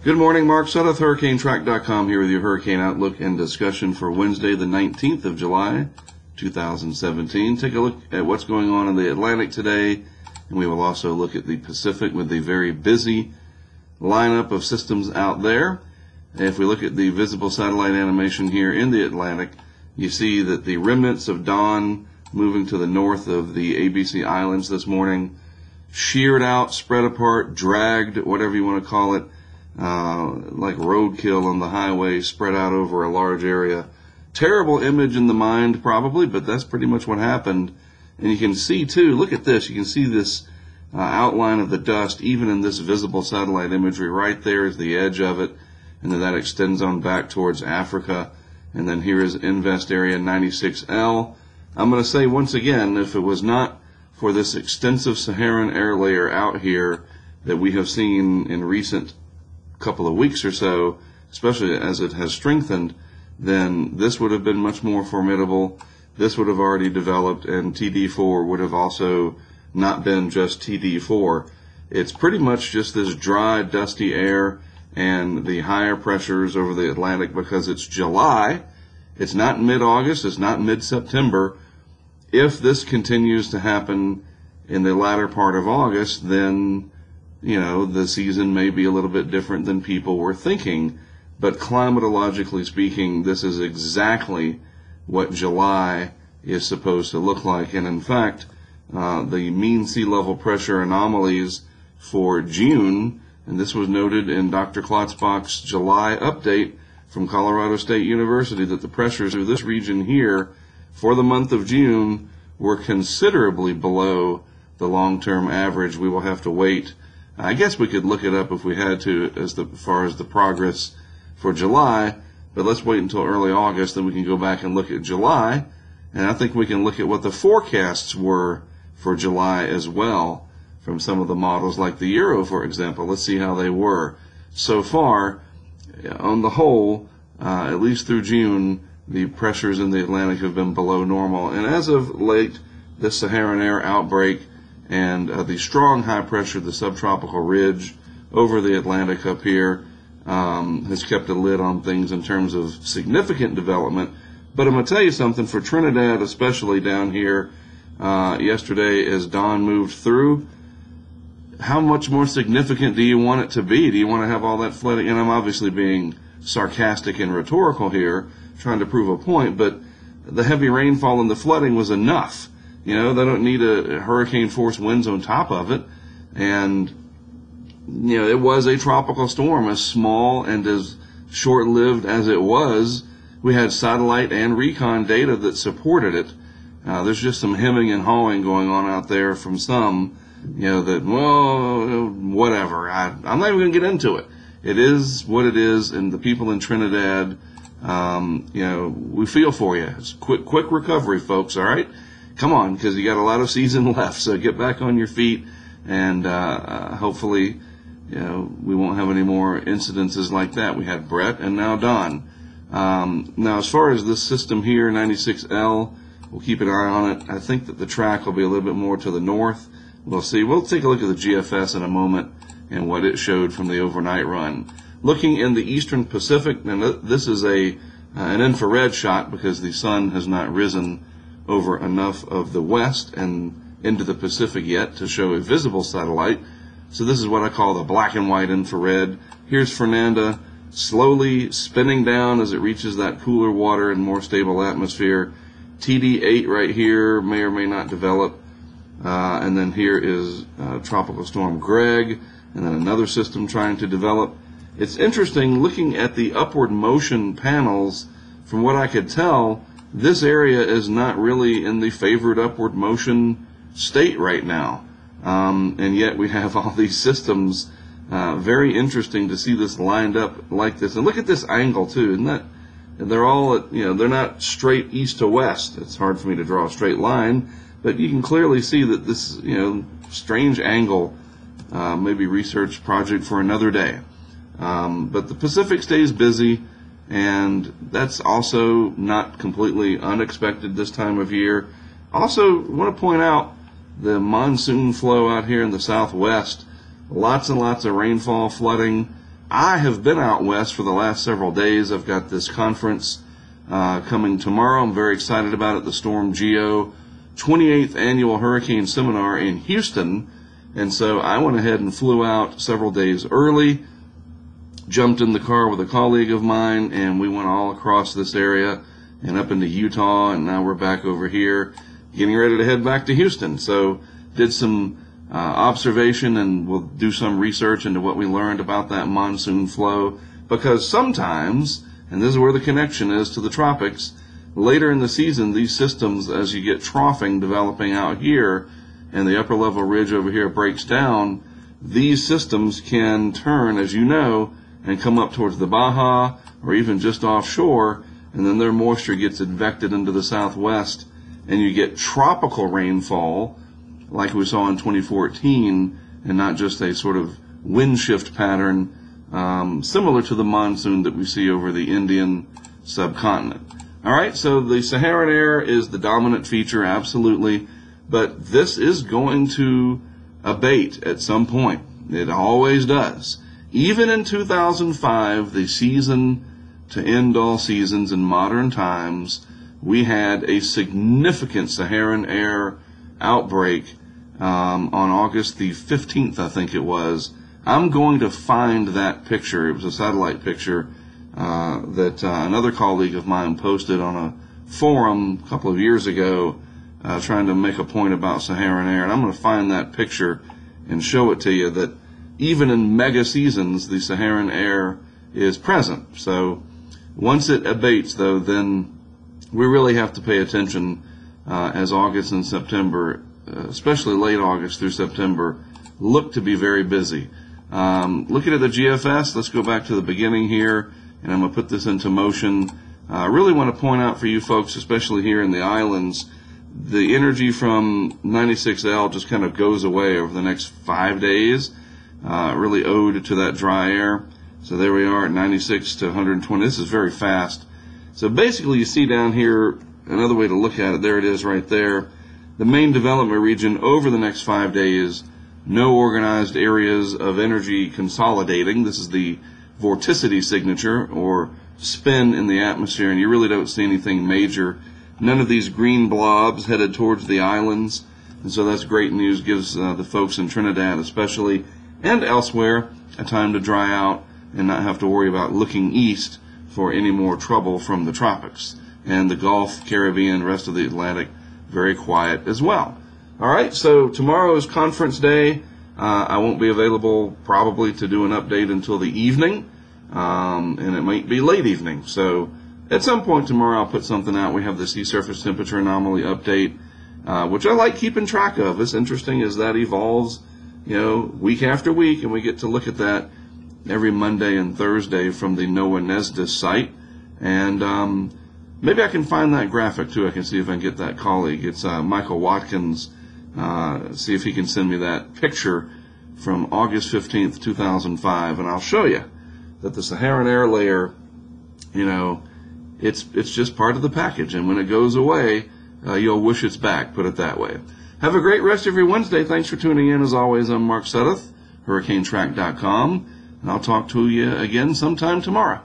Good morning, Mark Sudduth, HurricaneTrack.com here with your hurricane outlook and discussion for Wednesday, the 19th of July, 2017. Take a look at what's going on in the Atlantic today, and we will also look at the Pacific with a very busy lineup of systems out there. If we look at the visible satellite animation here in the Atlantic, you see that the remnants of dawn moving to the north of the ABC Islands this morning, sheared out, spread apart, dragged, whatever you want to call it, like roadkill on the highway, spread out over a large area. Terrible image in the mind, probably, but that's pretty much what happened. And you can see, too, look at this. You can see this outline of the dust, even in this visible satellite imagery. Right there is the edge of it, and then that extends on back towards Africa. And then here is Invest Area 96L. I'm going to say once again, if it was not for this extensive Saharan air layer out here that we have seen in recent couple of weeks or so, especially as it has strengthened, then this would have been much more formidable. This would have already developed, and TD4 would have also not been just TD4. It's pretty much just this dry, dusty air and the higher pressures over the Atlantic because it's July. It's not mid-August. It's not mid-September. If this continues to happen in the latter part of August, then the season may be a little bit different than people were thinking. But climatologically speaking, this is exactly what July is supposed to look like. And in fact, the mean sea level pressure anomalies for June, and this was noted in Dr. Klotzbach's July update from Colorado State University, that the pressures through this region here for the month of June were considerably below the long-term average. We will have to wait. I guess we could look it up if we had to as far as the progress for July, but let's wait until early August, then we can go back and look at July, and I think we can look at what the forecasts were for July as well from some of the models like the Euro, for example. Let's see how they were. So far, on the whole, at least through June, the pressures in the Atlantic have been below normal, and as of late, this Saharan air outbreak and the strong high pressure, the subtropical ridge over the Atlantic up here, has kept a lid on things in terms of significant development. But I'm going to tell you something, for Trinidad, especially down here, yesterday as dawn moved through, how much more significant do you want it to be? Do you want to have all that flooding? And I'm obviously being sarcastic and rhetorical here, trying to prove a point, but the heavy rainfall and the flooding was enough. They don't need a hurricane force winds on top of it. And, it was a tropical storm, as small and as short-lived as it was. We had satellite and recon data that supported it. There's just some hemming and hawing going on out there from some, that, well, whatever. I'm not even going to get into it. It is what it is, and the people in Trinidad, we feel for you. It's quick recovery, folks, all right? Come on, because you got a lot of season left, so get back on your feet, and hopefully, we won't have any more incidences like that. We had Brett and now Don. Now, as far as this system here, 96L, we'll keep an eye on it. I think that the track will be a little bit more to the north. We'll see. We'll take a look at the GFS in a moment and what it showed from the overnight run. Looking in the eastern Pacific, and this is an infrared shot because the sun has not risen over enough of the west and into the Pacific yet to show a visible satellite. So this is what I call the black and white infrared. Here's Fernanda slowly spinning down as it reaches that cooler water and more stable atmosphere. TD8 right here may or may not develop. And then here is Tropical Storm Greg, and then another system trying to develop. It's interesting looking at the upward motion panels. From what I could tell, this area is not really in the favored upward motion state right now. And yet we have all these systems. Very interesting to see this lined up like this. And look at this angle too. Isn't that? They're all, they're not straight east to west. It's hard for me to draw a straight line, but you can clearly see that this, strange angle, maybe research project for another day. But the Pacific stays busy. And that's also not completely unexpected this time of year. Also, want to point out the monsoon flow out here in the southwest. Lots and lots of rainfall, flooding. I have been out west for the last several days. I've got this conference coming tomorrow. I'm very excited about it, the Storm Geo 28th Annual Hurricane Seminar in Houston. And so I went ahead and flew out several days early, jumped in the car with a colleague of mine, and we went all across this area and up into Utah, and now we're back over here getting ready to head back to Houston. So did some observation, and we'll do some research into what we learned about that monsoon flow, because sometimes, and this is where the connection is to the tropics, later in the season, these systems, as you get troughing developing out here and the upper level ridge over here breaks down, these systems can turn, as you know, and come up towards the Baja or even just offshore, and then their moisture gets advected into the southwest, and you get tropical rainfall like we saw in 2014, and not just a sort of wind shift pattern similar to the monsoon that we see over the Indian subcontinent. All right, so the Saharan air is the dominant feature, absolutely, but this is going to abate at some point. It always does. Even in 2005, the season to end all seasons in modern times, we had a significant Saharan air outbreak on August the 15th, I think it was. I'm going to find that picture. It was a satellite picture that another colleague of mine posted on a forum a couple of years ago, trying to make a point about Saharan air. And I'm going to find that picture and show it to you, that even in mega seasons, the Saharan air is present. So once it abates, though, then we really have to pay attention as August and September, especially late August through September, look to be very busy. Looking at the GFS, let's go back to the beginning here, and I'm going to put this into motion. I really want to point out for you folks, especially here in the islands, the energy from 96L just kind of goes away over the next 5 days, really owed to that dry air. So there we are at 96 to 120. This is very fast. So basically you see down here, another way to look at it, there it is right there. The main development region over the next 5 days, no organized areas of energy consolidating. This is the vorticity signature, or spin in the atmosphere, and you really don't see anything major. None of these green blobs headed towards the islands, and so that's great news. Gives the folks in Trinidad especially, and elsewhere, a time to dry out and not have to worry about looking east for any more trouble from the tropics. And the Gulf, Caribbean, rest of the Atlantic, very quiet as well. All right, so tomorrow is conference day. I won't be available probably to do an update until the evening, and it might be late evening. So at some point tomorrow I'll put something out. We have the sea surface temperature anomaly update, which I like keeping track of. It's interesting as that evolves, week after week, and we get to look at that every Monday and Thursday from the NOAA NESDIS site. And maybe I can find that graphic too. I can see if I can get that colleague. It's Michael Watkins. See if he can send me that picture from August 15th, 2005, and I'll show you that the Saharan air layer, it's just part of the package, and when it goes away, you'll wish it's back, put it that way. Have a great rest of your Wednesday. Thanks for tuning in. As always, I'm Mark Sudduth, HurricaneTrack.com, and I'll talk to you again sometime tomorrow.